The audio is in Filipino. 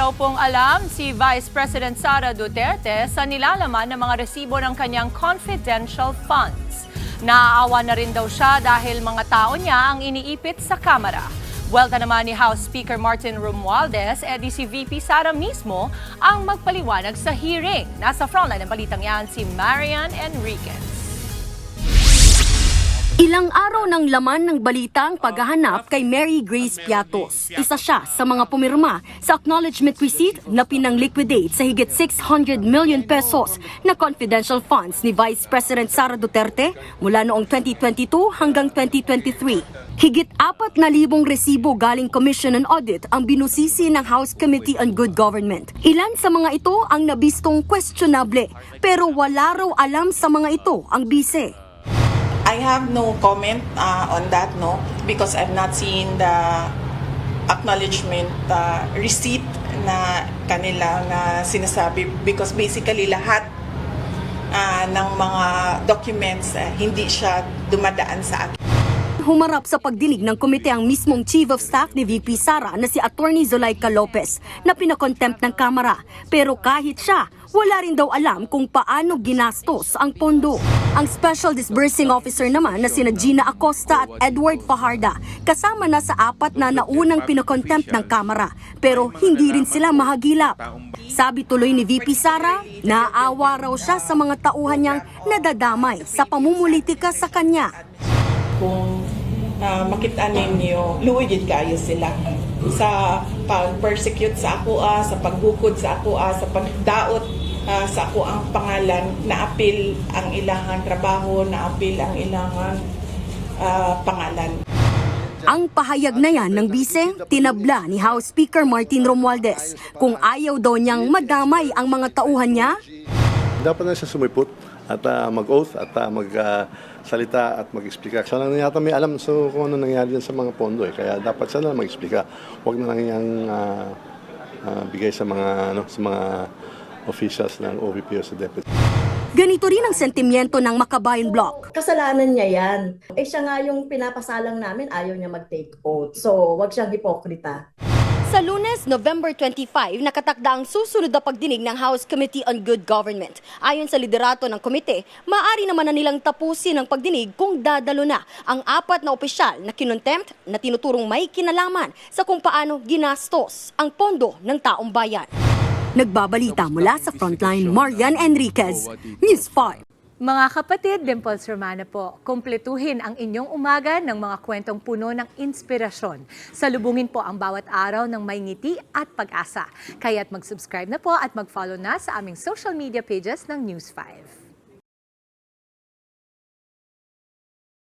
daw pong alam si Vice President Sara Duterte sa nilalaman ng mga resibo ng kanyang confidential funds. Naaawa na rin daw siya dahil mga tao niya ang iniipit sa Kamara. Buwelta naman ni House Speaker Martin Romualdez, edi si VP Sara mismo ang magpaliwanag sa hearing. Nasa frontline ng balitang yan si Marian Enriquez. Ilang araw ng laman ng balita ang paghahanap kay Mary Grace Piatos. Isa siya sa mga pumirma sa acknowledgement receipt na pinang-liquidate sa higit 600 million pesos na confidential funds ni Vice President Sara Duterte mula noong 2022 hanggang 2023. Higit 4,000 resibo galing Commission on Audit ang binusisi ng House Committee on Good Government. Ilan sa mga ito ang nabistong questionable pero wala raw alam sa mga ito ang bise. I have no comment on that, no, because I've not seen the acknowledgement receipt na kanilang sinasabi because basically lahat ng mga documents hindi siya dumadaan sa akin. Humarap sa pagdinig ng komite ang mismong Chief of Staff ni VP Sara na si Attorney Zulaika Lopez na pinakontempt ng Kamara. Pero kahit siya, wala rin daw alam kung paano ginastos ang pondo. Ang Special Disbursing Officer naman na sina Gina Acosta at Edward Fajarda kasama na sa 4 na naunang pinakontempt ng Kamara pero hindi rin sila mahagilap. Sabi tuloy ni VP Sara, naaawa raw siya sa mga tauhan niyang nadadamay sa pamumulitika sa kanya. Kung makita ninyo, luwid kayo sila sa pag-persecute sa ako, sa pagbukod sa ako, sa pagdaot sa ako ang pangalan, na-apil ang ilangan trabaho, na-apil ang ilangan pangalan. Ang pahayag na yan ng bise, tinabla ni House Speaker Martin Romualdez. Kung ayaw daw niyang madamay ang mga tauhan niya, dapat na siya sumipot at mag-oath at magsalita at mag-explika. Siya lang yata may alam kung ano nangyari sa mga pondo. Kaya dapat siya na mag-explika. Huwag na lang niyang bigay sa mga officials ng OVP o sa deputy. ganito rin ang sentimiento ng Makabayan Bloc. Kasalanan niya yan. Siya nga yung pinapasalang namin, ayaw niya mag-take oath. So, wag siyang hipokrita. Sa Lunes, November 25, nakatakda ang susunod na pagdinig ng House Committee on Good Government. Ayon sa liderato ng komite, maaari naman na nilang tapusin ang pagdinig kung dadalo na ang 4 na opisyal na kinontempt na tinuturong may kinalaman sa kung paano ginastos ang pondo ng taong bayan. Nagbabalita mula sa Frontline, Marian Enriquez, News 5. Mga kapatid, Dimples Romana po, kumpletuhin ang inyong umaga ng mga kwentong puno ng inspirasyon. Salubungin po ang bawat araw ng may ngiti at pag-asa. Kaya't mag-subscribe na po at mag-follow na sa aming social media pages ng News 5.